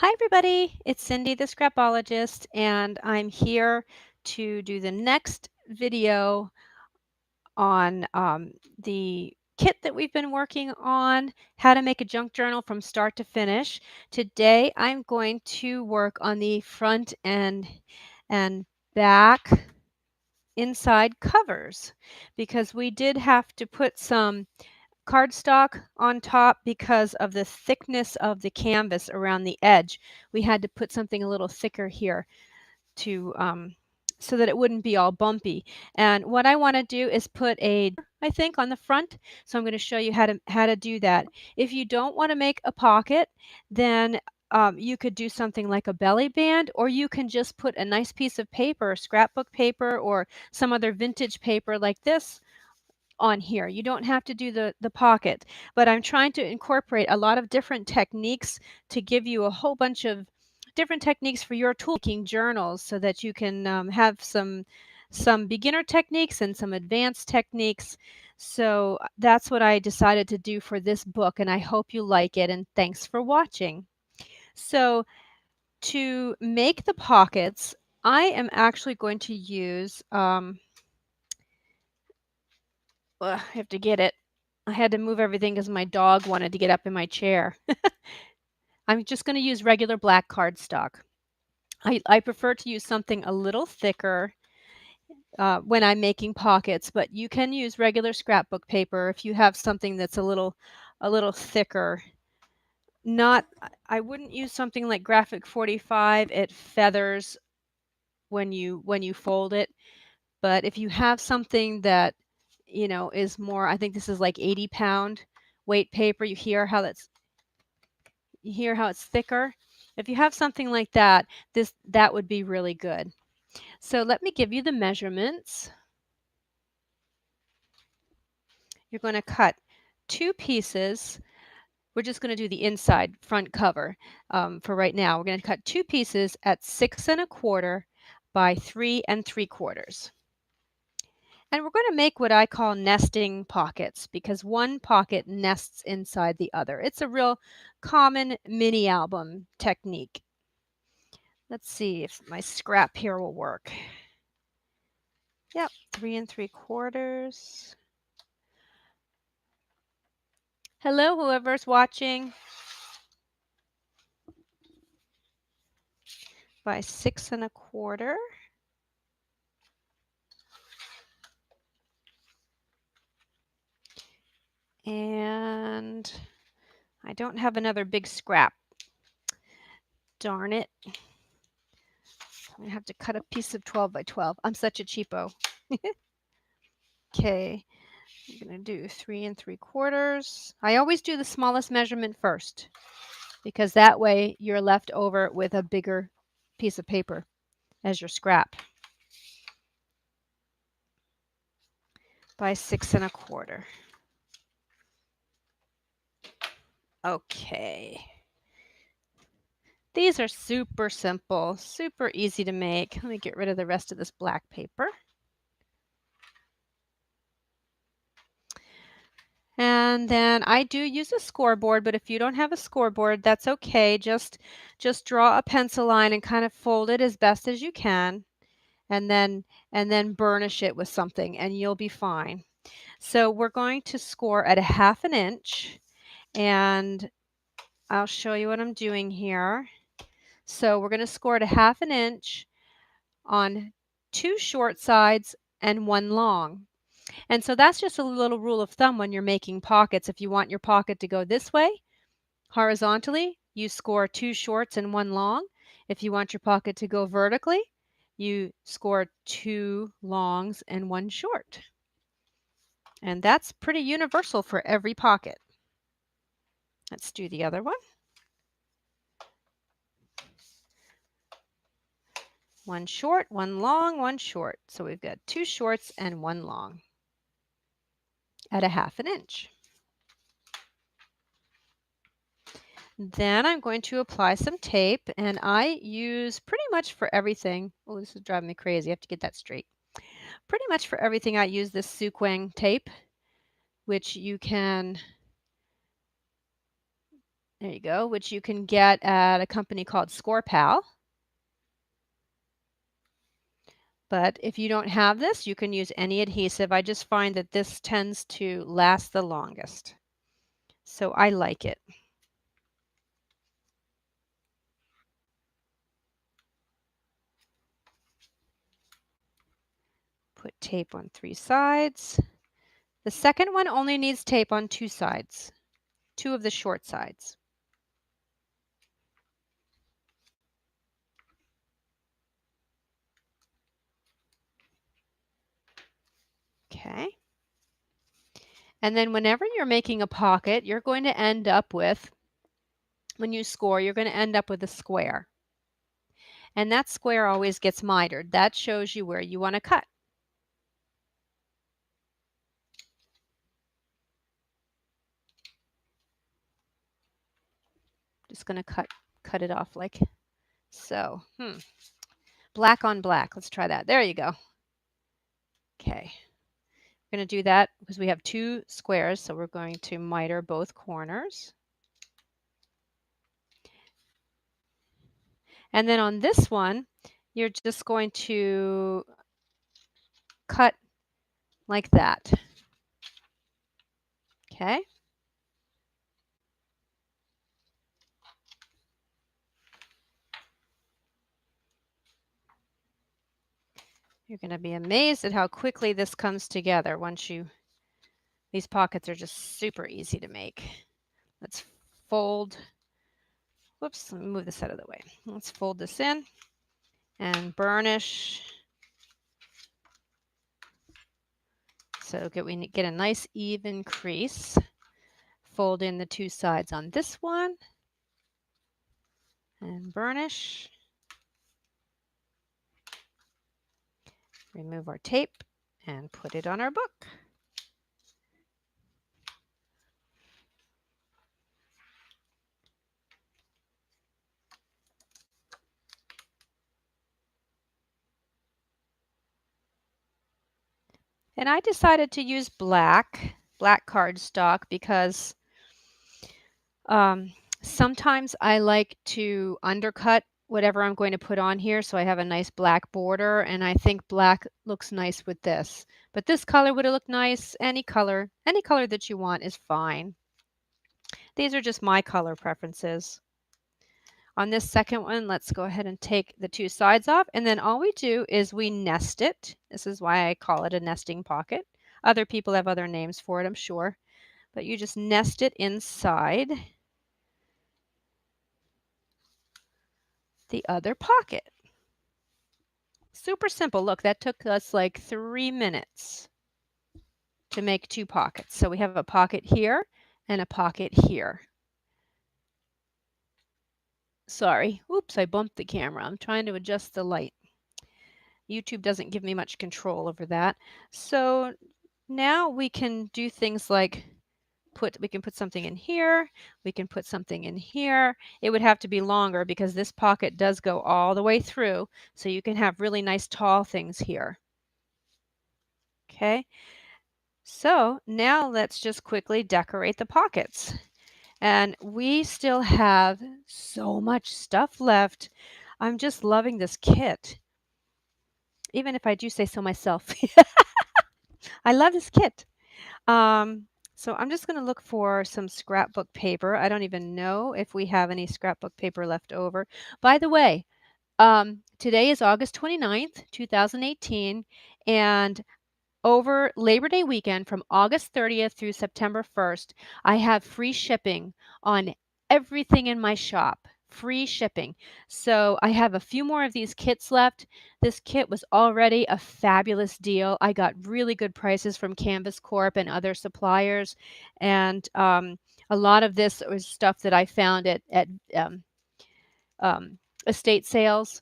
Hi, everybody. It's Cindy, the Scrapologist, and I'm here to do the next video on the kit that we've been working on, how to make a junk journal from start to finish. Today, I'm going to work on the front and back inside covers because we did have to put some cardstock on top because of the thickness of the canvas around the edge. We had to put something a little thicker here to so that it wouldn't be all bumpy. And what I want to do is put I think on the front. So I'm going to show you how to do that. If you don't want to make a pocket, then you could do something like a belly band, or you can just put a nice piece of paper, scrapbook paper, or some other vintage paper like this on here. You don't have to do the pocket, but I'm trying to incorporate a lot of different techniques to give you a whole bunch of different techniques for your tool making journals so that you can have some beginner techniques and some advanced techniques. So that's what I decided to do for this book, and I hope you like it, and thanks for watching. So to make the pockets, I am actually going to use I have to get it. I had to move everything because my dog wanted to get up in my chair. I'm just going to use regular black cardstock. I prefer to use something a little thicker when I'm making pockets, but you can use regular scrapbook paper if you have something that's a little thicker. Not, I wouldn't use something like Graphic 45. It feathers when you fold it. But if you have something that, is more, I think this is like 80-pound weight paper. You hear how it's thicker. If you have something like that, that would be really good. So let me give you the measurements. You're going to cut 2 pieces. We're just going to do the inside front cover for right now. We're going to cut 2 pieces at 6¼ by 3¾ And we're going to make what I call nesting pockets because one pocket nests inside the other. It's a real common mini album technique. Let's see if my scrap here will work. Yep, 3¾ Hello, whoever's watching. By 6¼ And I don't have another big scrap. Darn it. I'm gonna have to cut a piece of 12 by 12. I'm such a cheapo. Okay, I'm gonna do 3¾ I always do the smallest measurement first because that way you're left over with a bigger piece of paper as your scrap. By 6¼ Okay. These are super simple, super easy to make. Let me get rid of the rest of this black paper. And then I do use a scoreboard, but if you don't have a scoreboard, that's okay. Just draw a pencil line and kind of fold it as best as you can, and then burnish it with something, and you'll be fine. So we're going to score at 1/2 inch, and I'll show you what I'm doing here. So we're going to score at 1/2 inch on 2 short sides and 1 long. And so that's just a little rule of thumb when you're making pockets. If you want your pocket to go this way, horizontally, you score 2 shorts and 1 long. If you want your pocket to go vertically, you score 2 longs and 1 short. And that's pretty universal for every pocket. Let's do the other one. 1 short, 1 long, 1 short. So we've got 2 shorts and 1 long at 1/2 inch. Then I'm going to apply some tape, and I use pretty much for everything. Oh, this is driving me crazy. I have to get that straight. Pretty much for everything, I use this Suquang tape, which you can There you go, which you can get at a company called Scrapologist. But if you don't have this, you can use any adhesive. I just find that this tends to last the longest. So I like it. Put tape on 3 sides. The second one only needs tape on 2 sides, 2 of the short sides. Okay. And then whenever you're making a pocket, you're going to end up with, when you score, you're going to end up with a square. And that square always gets mitered. That shows you where you want to cut. Just going to cut it off like so. Black on black. Let's try that. There you go. Okay. We're going to do that because we have 2 squares, so we're going to miter both corners. And then on this one, you're just going to cut like that. Okay. You're going to be amazed at how quickly this comes together these pockets are just super easy to make. Let's fold, whoops, let me move this out of the way. Let's fold this in and burnish. So we get a nice even crease. Fold in the 2 sides on this one and burnish. Remove our tape and put it on our book. And I decided to use black cardstock because sometimes I like to undercut whatever I'm going to put on here so I have a nice black border, and I think black looks nice with this. But this color would have looked nice. Any color that you want is fine. These are just my color preferences. On this second one, let's go ahead and take the 2 sides off, and then all we do is we nest it. This is why I call it a nesting pocket. Other people have other names for it, I'm sure. But you just nest it inside the other pocket. Super simple. Look, that took us like 3 minutes to make 2 pockets. So we have a pocket here and a pocket here. Sorry. Oops, I bumped the camera. I'm trying to adjust the light. YouTube doesn't give me much control over that. So now we can do things like we can put something in here, we can put something in here. It would have to be longer because this pocket does go all the way through, so you can have really nice tall things here. Okay, so now let's just quickly decorate the pockets. And we still have so much stuff left. I'm just loving this kit. Even if I do say so myself. I love this kit. So I'm just going to look for some scrapbook paper. I don't even know if we have any scrapbook paper left over. By the way, today is August 29th, 2018, and over Labor Day weekend from August 30th through September 1st, I have free shipping on everything in my shop. Free shipping. So I have a few more of these kits left. This kit was already a fabulous deal. I got really good prices from Canvas Corp and other suppliers. And a lot of this was stuff that I found at um, estate sales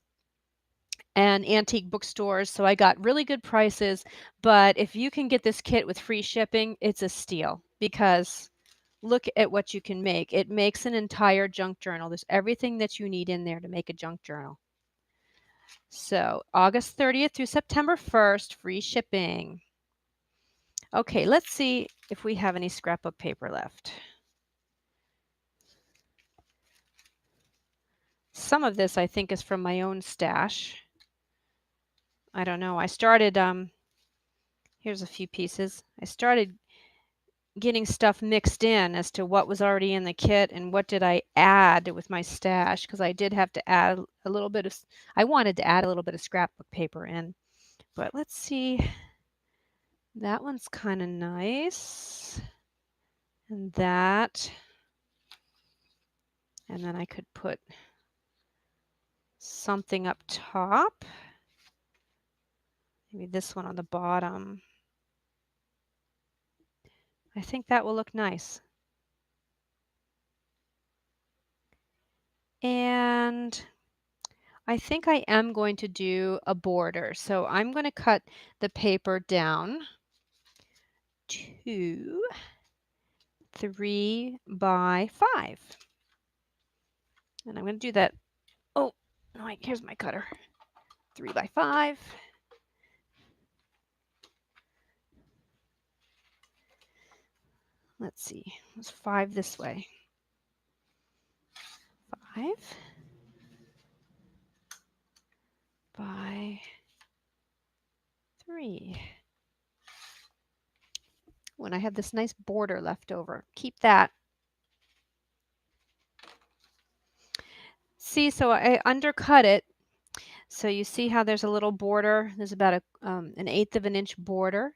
and antique bookstores. So I got really good prices. But if you can get this kit with free shipping, it's a steal because look at what you can make. It makes an entire junk journal. There's everything that you need in there to make a junk journal. So August 30th through September 1st, free shipping. Okay, let's see if we have any scrapbook paper left. some of this I think is from my own stash. I don't know. I started, here's a few pieces. I started getting stuff mixed in as to what was already in the kit and what did I add with my stash, because I did have to add a little bit of, I wanted to add a little bit of scrapbook paper in. But let's see. That one's kind of nice. And that. And then I could put something up top. Maybe this one on the bottom. I think that will look nice. And I think I am going to do a border. So I'm going to cut the paper down to 3 by 5. And I'm going to do that. Oh, wait, here's my cutter. 3 by 5. Let's see, it's 5 this way. 5 by 3. When I have this nice border left over, keep that. See, so I undercut it. So you see how there's a little border. There's about an 1/8 of an inch border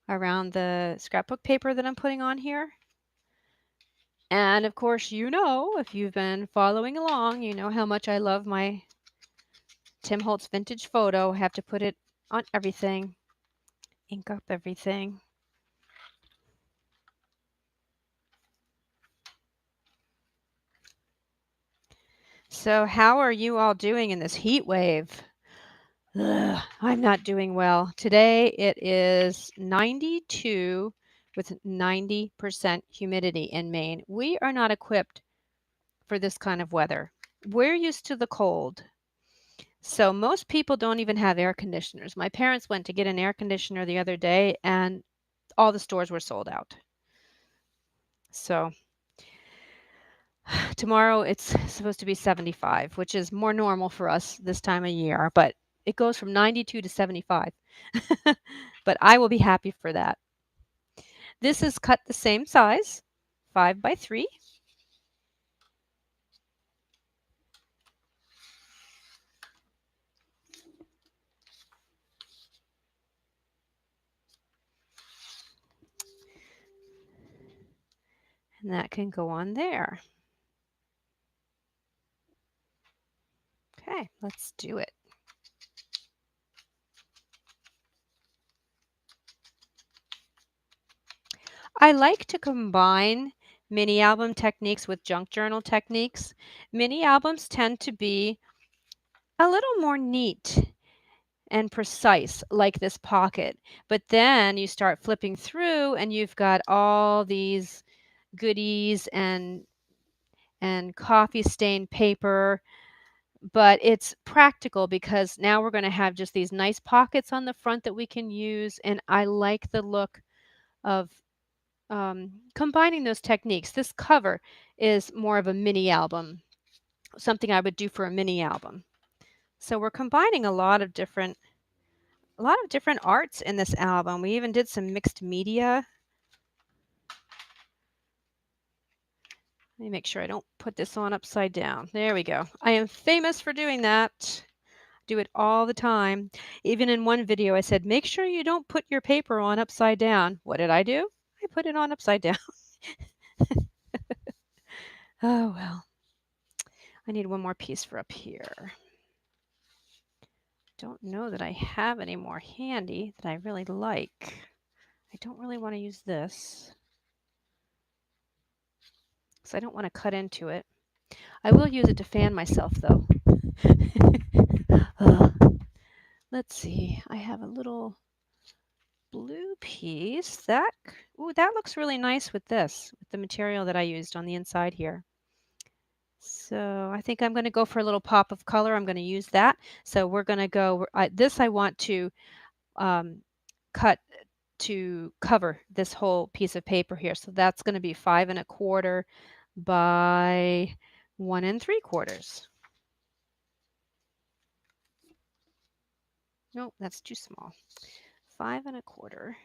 around the scrapbook paper that I'm putting on here. And of course, you know, if you've been following along, you know how much I love my Tim Holtz vintage photo. I have to put it on everything, ink up everything. So how are you all doing in this heat wave? Ugh, I'm not doing well. Today it is 92 with 90% humidity in Maine. We are not equipped for this kind of weather. We're used to the cold. So most people don't even have air conditioners. My parents went to get an air conditioner the other day and all the stores were sold out. So tomorrow it's supposed to be 75, which is more normal for us this time of year, but it goes from 92 to 75. But I will be happy for that. This is cut the same size, 5 by 3. And that can go on there. Okay, let's do it. I like to combine mini album techniques with junk journal techniques. Mini albums tend to be a little more neat and precise, like this pocket. But then you start flipping through and you've got all these goodies and coffee stained paper, but it's practical because now we're going to have just these nice pockets on the front that we can use, and I like the look of combining those techniques. This cover is more of a mini album, something I would do for a mini album. So we're combining a lot of different arts in this album. We even did some mixed media. Let me make sure I don't put this on upside down. There we go. I am famous for doing that. Do it all the time. Even in one video, I said, make sure you don't put your paper on upside down. What did I do? I put it on upside down. Oh, well. I need one more piece for up here. Don't know that I have any more handy that I really like. I don't really want to use this, because I don't want to cut into it. I will use it to fan myself, though. Let's see. I have a little blue piece. That looks really nice with this, with the material that I used on the inside here. So I think I'm going to go for a little pop of color. I'm going to use that. So we're going to go, this I want to cut to cover this whole piece of paper here. So that's going to be 5 1/4 by 1 3/4. Nope, that's too small. 5 1/4.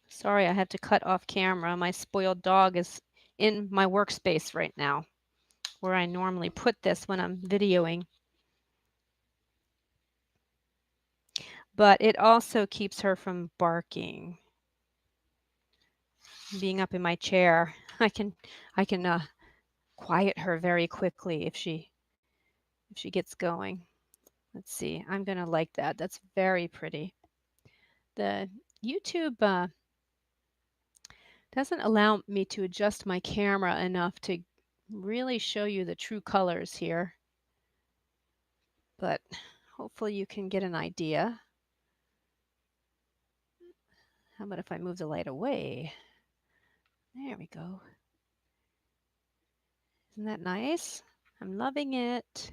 Sorry, I had to cut off camera. My spoiled dog is in my workspace right now, where I normally put this when I'm videoing. But it also keeps her from barking. Being up in my chair, I can quiet her very quickly if she gets going. Let's see. I'm gonna like that. That's very pretty. The YouTube doesn't allow me to adjust my camera enough to really show you the true colors here, but hopefully you can get an idea. How about if I move the light away? There we go. Isn't that nice? I'm loving it.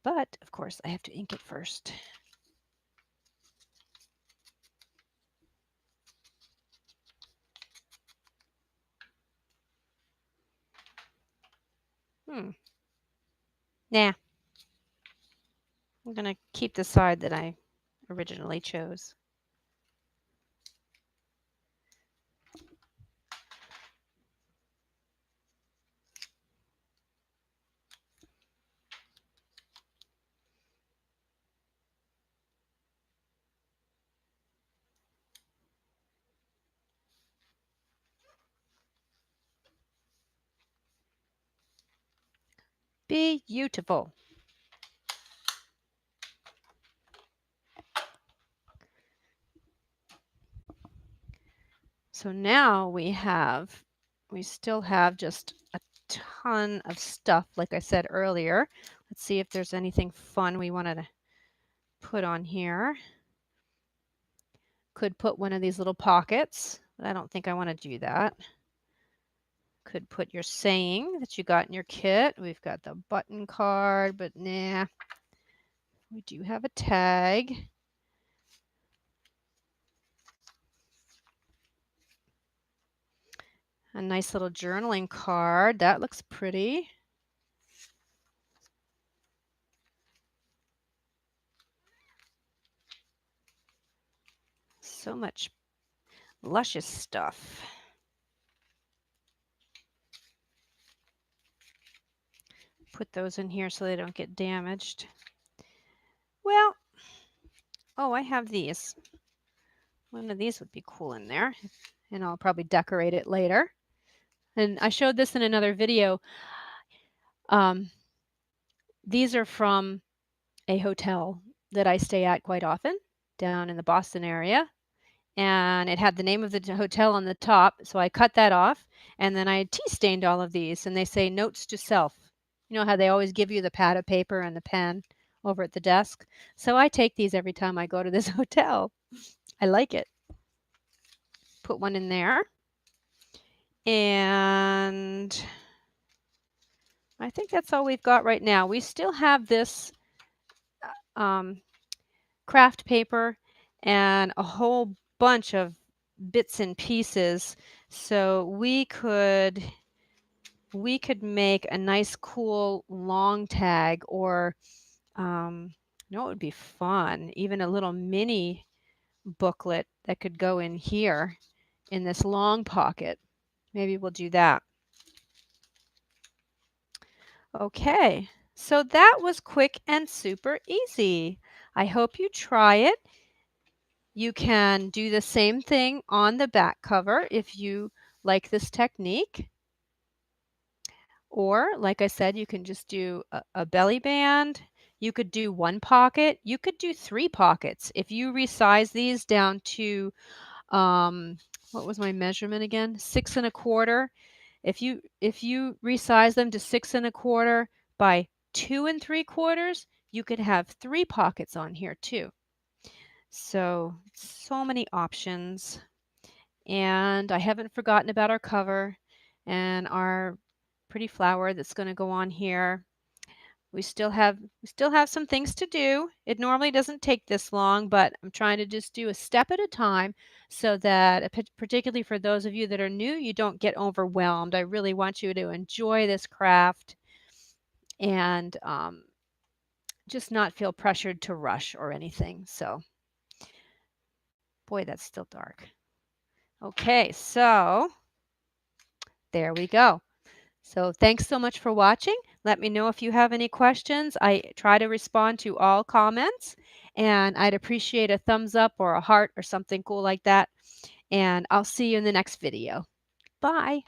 But of course I have to ink it first. Nah, I'm gonna keep the side that I originally chose. Beautiful. So now we still have just a ton of stuff, like I said earlier. Let's see if there's anything fun we wanted to put on here. Could put one of these little pockets, but I don't think I want to do that. Could put your saying that you got in your kit. We've got the button card, but nah. We do have a tag. A nice little journaling card. That looks pretty. So much luscious stuff. Put those in here so they don't get damaged. Well, oh, I have these. One of these would be cool in there, and I'll probably decorate it later. And I showed this in another video. These are from a hotel that I stay at quite often down in the Boston area. And it had the name of the hotel on the top, so I cut that off, and then I tea stained all of these, and they say notes to self. You know how they always give you the pad of paper and the pen over at the desk? So I take these every time I go to this hotel. I like it. Put one in there. And I think that's all we've got right now. We still have this craft paper and a whole bunch of bits and pieces. So we could make a nice cool long tag, or you know, it would be fun, even a little mini booklet that could go in here in this long pocket. Maybe we'll do that. Okay, so that was quick and super easy. I hope you try it. You can do the same thing on the back cover if you like this technique. Or, like I said, you can just do a belly band. You could do one pocket. You could do 3 pockets. If you resize these down to, what was my measurement again? 6 1/4. If you resize them to 6 1/4 by 2 3/4, you could have 3 pockets on here too. So many options. And I haven't forgotten about our cover and our pretty flower that's going to go on here. We still have some things to do. It normally doesn't take this long, but I'm trying to just do a step at a time so that particularly for those of you that are new, you don't get overwhelmed. I really want you to enjoy this craft and just not feel pressured to rush or anything. So, boy, that's still dark. Okay, so there we go. So thanks so much for watching. Let me know if you have any questions. I try to respond to all comments, and I'd appreciate a thumbs up or a heart or something cool like that. And I'll see you in the next video. Bye.